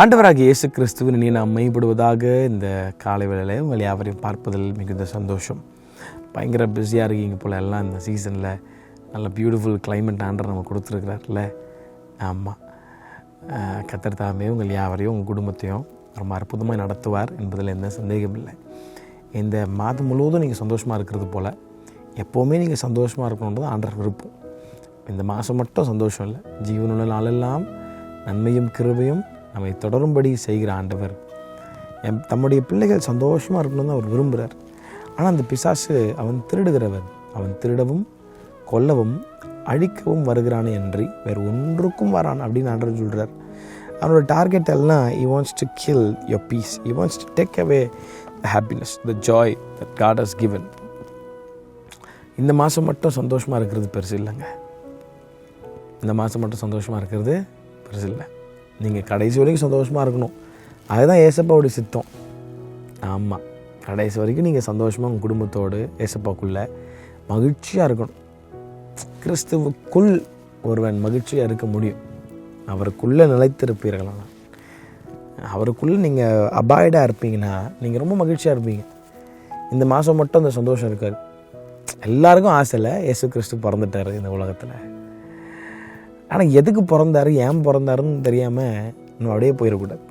ஆண்டவராகிய இயேசு கிறிஸ்துவின் இனி நாம் மையப்படுவதாக இந்த காலை வேளையில் உங்கள் யாவரையும் பார்ப்பதில் மிகுந்த சந்தோஷம். பயங்கர பிஸியாக இருக்கீங்க போல் எல்லாம் இந்த சீசனில். நல்ல பியூட்டிஃபுல் கிளைமேட் ஆண்டர் நம்ம கொடுத்துருக்குறாருல்ல. ஆமாம், கர்த்தர் தாமே உங்கள் யாவரையும் உங்கள் குடும்பத்தையும் ரொம்ப அற்புதமாக நடத்துவார் என்பதில் எந்த சந்தேகம் இல்லை. இந்த மாதம் முழுவதும் நீங்கள் சந்தோஷமாக இருக்கிறது போல் எப்போவுமே நீங்கள் சந்தோஷமாக இருக்கணுன்றது ஆண்டர் விருப்பம். இந்த மாதம் மட்டும் சந்தோஷம் இல்லை, ஜீவனுள்ள நாளெல்லாம் நன்மையும் கிருபையும் நம்மை தொடரும்படி செய்கிற ஆண்டவர் தம்முடைய பிள்ளைகள் சந்தோஷமாக இருக்கணும்னு தான் அவர் விரும்புகிறார். ஆனால் அந்த பிசாசு அவன் திருடுகிறவன், அவன் திருடவும் கொல்லவும் அழிக்கவும் வருகிறானே அன்றி வேறு ஒன்றுக்கும் வரான் அப்படின்னு ஆண்டவர் சொல்கிறார். அவனோட டார்கெட் எல்லாம் he wants to kill your peace, he wants to take away the happiness, the joy that God has given. இந்த மாதம் மட்டும் சந்தோஷமாக இருக்கிறது பெருசு இல்லைங்க. இந்த மாதம் மட்டும் சந்தோஷமாக இருக்கிறது பெருசு இல்லை. நீங்கள் கடைசி வரைக்கும் சந்தோஷமாக இருக்கணும். அதுதான் ஏசப்பாவுடைய சித்தம். ஆமாம், கடைசி வரைக்கும் நீங்கள் சந்தோஷமாக உங்கள் குடும்பத்தோடு ஏசப்பாக்குள்ளே மகிழ்ச்சியாக இருக்கணும். கிறிஸ்துவுக்குள் ஒருவன் மகிழ்ச்சியாக இருக்க முடியும். அவருக்குள்ளே நிலைத்திருப்பீர்களானா, அவருக்குள்ளே நீங்கள் அபாய்டாக இருப்பீங்கன்னா நீங்கள் ரொம்ப மகிழ்ச்சியாக இருப்பீங்க. இந்த மாதம் மட்டும் அந்த சந்தோஷம் இருக்காது. எல்லாருக்கும் ஆசை இல்லை இயேசு கிறிஸ்து பிறந்துட்டார் இந்த உலகத்தில். ஆனால் எதுக்கு பிறந்தார், ஏன் பிறந்தாருன்னு தெரியாமல் நம்ம அப்படியே போயிடக்கூடாது.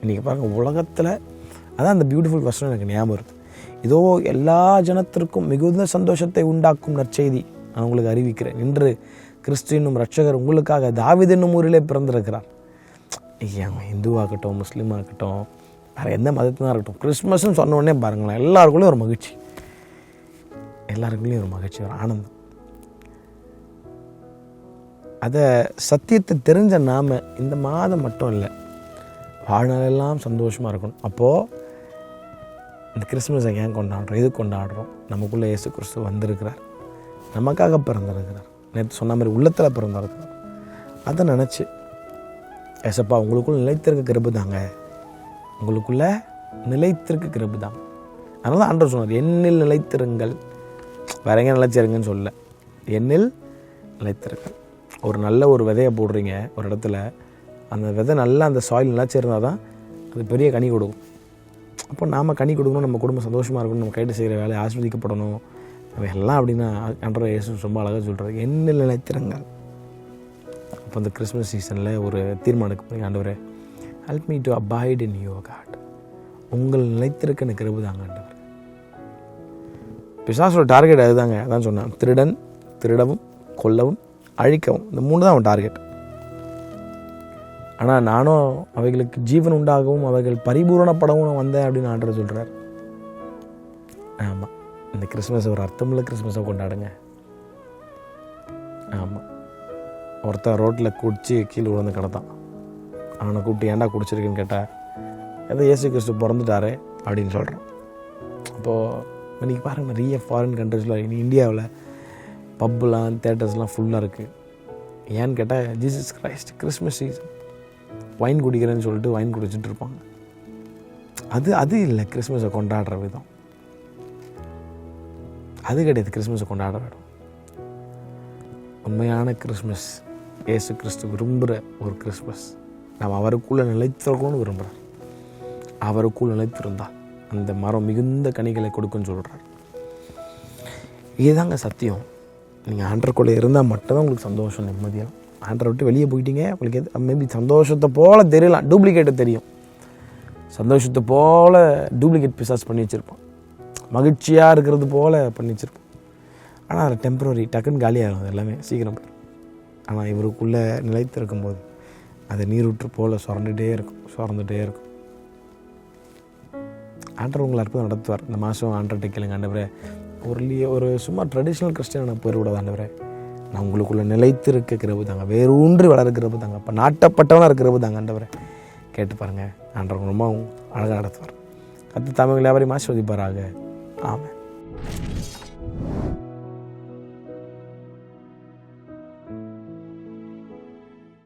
இன்றைக்கி பாருங்கள், உலகத்தில் அதான் அந்த பியூட்டிஃபுல் வசனம் எனக்கு ஞாபகம் வருது. இதோ எல்லா ஜனத்திற்கும் மிகுந்த சந்தோஷத்தை உண்டாக்கும் நற்செய்தி நான் உங்களுக்கு அறிவிக்கிறேன். இன்று கிறிஸ்து என்னும் ரட்சகர் உங்களுக்காக தாவீது என்னும் ஊரிலே பிறந்திருக்கிறார். இந்துவாகட்டும், முஸ்லீமாகட்டும், வேறு எந்த மதத்தினா இருக்கட்டும், கிறிஸ்மஸ்ன்னு சொன்ன உடனே பாருங்களேன், எல்லாருக்குள்ளேயும் ஒரு மகிழ்ச்சி, எல்லாருக்குள்ளேயும் ஒரு மகிழ்ச்சி, ஒரு ஆனந்தம். அதை சத்தியத்தை தெரிஞ்ச நாம் இந்த மாதம் மட்டும் இல்லை, வாழ்நாளெல்லாம் சந்தோஷமாக இருக்கணும். அப்போது இந்த கிறிஸ்மஸை ஏன் கொண்டாடுறோம், எது கொண்டாடுறோம்? நமக்குள்ளே இயேசு கிறிஸ்து வந்திருக்கிறார், நமக்காக பிறந்திருக்கிறார், நேற்று சொன்ன மாதிரி உள்ளத்தில் பிறந்திருக்கிறார். அதை நினச்சி ஏசப்பா உங்களுக்குள்ளே நிலைத்திருக்க கிருபை தாங்க, உங்களுக்குள்ளே நிலைத்திருக்க கிருபை தாங்க. அதனால தான் ஆண்டவர் சொன்னார், என்னில் நிலைத்திருங்கள். வேற எங்கே நிலைச்சிருங்கன்னு சொல்ல, என்னில் நிலைத்திருங்கள். ஒரு நல்ல ஒரு விதையை போடுறீங்க ஒரு இடத்துல, அந்த விதை நல்லா அந்த சாயில் நிலச்சிருந்தால் தான் அது பெரிய கனி கொடுக்கும். அப்போ நாம் கனி கொடுக்கணும், நம்ம குடும்பம் சந்தோஷமாக இருக்கணும், நம்ம கைட்டு செய்கிற வேலையை ஆஸ்வதிக்கப்படணும், நம்ம எல்லாம் அப்படின்னா ஆண்டவர் இயேசு ரொம்ப அழகாக சொல்கிறார், என்னில் நிலைத்திருங்கள். அப்போ இந்த கிறிஸ்மஸ் சீசனில் ஒரு தீர்மானம் பண்ணி, ஆண்டவரே help me to abide in your God. உங்கள் நிலைத்திருக்க எனக்கு கிருபை தாங்க ஆண்டவர். பிசாசோட டார்கெட் அதுதாங்க. அதான் சொன்னான், திருடவும் கொல்லவும் அழிக்கவும், இந்த 3 தான் அவன் டார்கெட். ஆனால் நானும் அவைகளுக்கு ஜீவன் உண்டாகவும் அவைகள் பரிபூரணப்படவும் நான் வந்தேன் அப்படின்னு ஆண்டவர் சொல்கிறார். ஆமாம், இந்த கிறிஸ்மஸ் ஒரு அர்த்தமுள்ள கிறிஸ்மஸை கொண்டாடுங்க. ஆமாம், ஒருத்தன் ரோட்டில் குடிச்சு கீழே விழுந்து கிடத்தான். அவனை கூப்பிட்டு ஏன்டா குடிச்சிருக்குன்னு கேட்டால், ஏதோ இயேசு கிறிஸ்து பிறந்துட்டாரு அப்படின்னு சொல்கிறான். அப்போது இன்றைக்கி பாருங்கள், நிறைய ஃபாரின் கண்ட்ரீஸில், இந்தியாவில் பப்புலாம் தேட்டர்ஸ்லாம் ஃபுல்லாக இருக்குது. ஏன்னு கேட்டால், Jesus Christ Christmas season wine குடிக்கிறேன்னு சொல்லிட்டு வைன் குடிச்சிட்டு இருப்பாங்க. அது இல்லை கிறிஸ்மஸை கொண்டாடுற விதம், அது கிடையாது கிறிஸ்மஸை கொண்டாடுற விதம். உண்மையான கிறிஸ்மஸ் இயேசு கிறிஸ்து விரும்புகிற ஒரு கிறிஸ்மஸ். நாம் அவருக்குள்ளே நிலைத்திருக்கணும்னு விரும்புகிறார். அவருக்குள் நிலைத்திருந்தால் அந்த மரம் மிகுந்த கனிகளை கொடுக்குன்னு சொல்கிறார். இதுதாங்க சத்தியம். நீங்கள் ஆண்டருக்குள்ளே இருந்தால் மட்டும்தான் உங்களுக்கு சந்தோஷம், நிம்மதியாக. ஆண்டரை விட்டு வெளியே போயிட்டீங்க, உங்களுக்கு மேபி சந்தோஷத்தை போல் தெரியலாம், டூப்ளிகேட்டை தெரியும். சந்தோஷத்தை போல் டூப்ளிகேட் பிசாஸ் பண்ணி வச்சுருப்பான், மகிழ்ச்சியாக இருக்கிறது போல் பண்ணி வச்சுருப்பான். ஆனால் அது டெம்பரரி, டக்குன்னு காலியாகும், அது எல்லாமே சீக்கிரம் போயிடும். ஆனால் இவருக்குள்ளே நிலைத்து இருக்கும்போது அது நீரூற்று போல் சுரண்டுகிட்டே இருக்கும். ஆண்டர் உங்களை அற்புதம் நடத்துவார். இந்த மாதம் ஆண்டர்கிட்ட கேளுங்க, ஆண்டவரே ஒரு சும்மா ட்ரெடிஷ்னல் கிறிஸ்டியனை நான் போயிடக்கூடாது ஆண்டவரே, நான் உங்களுக்குள்ளே நிலைத்திருக்க கிருபை தாங்க, வேறு ஊன்றி வளர கிருபை தாங்க, அப்போ நாட்டப்பட்டவனாக இருக்கிற கிருபை தாங்க ஆண்டவரே. கேட்டு பாருங்கள், ஆண்டவர் ரொம்ப அழகாக நடத்துவார். கர்த்தர் தாமே உங்களை யாவரையும் ஆசீர்வதிப்பாராக. ஆமென்.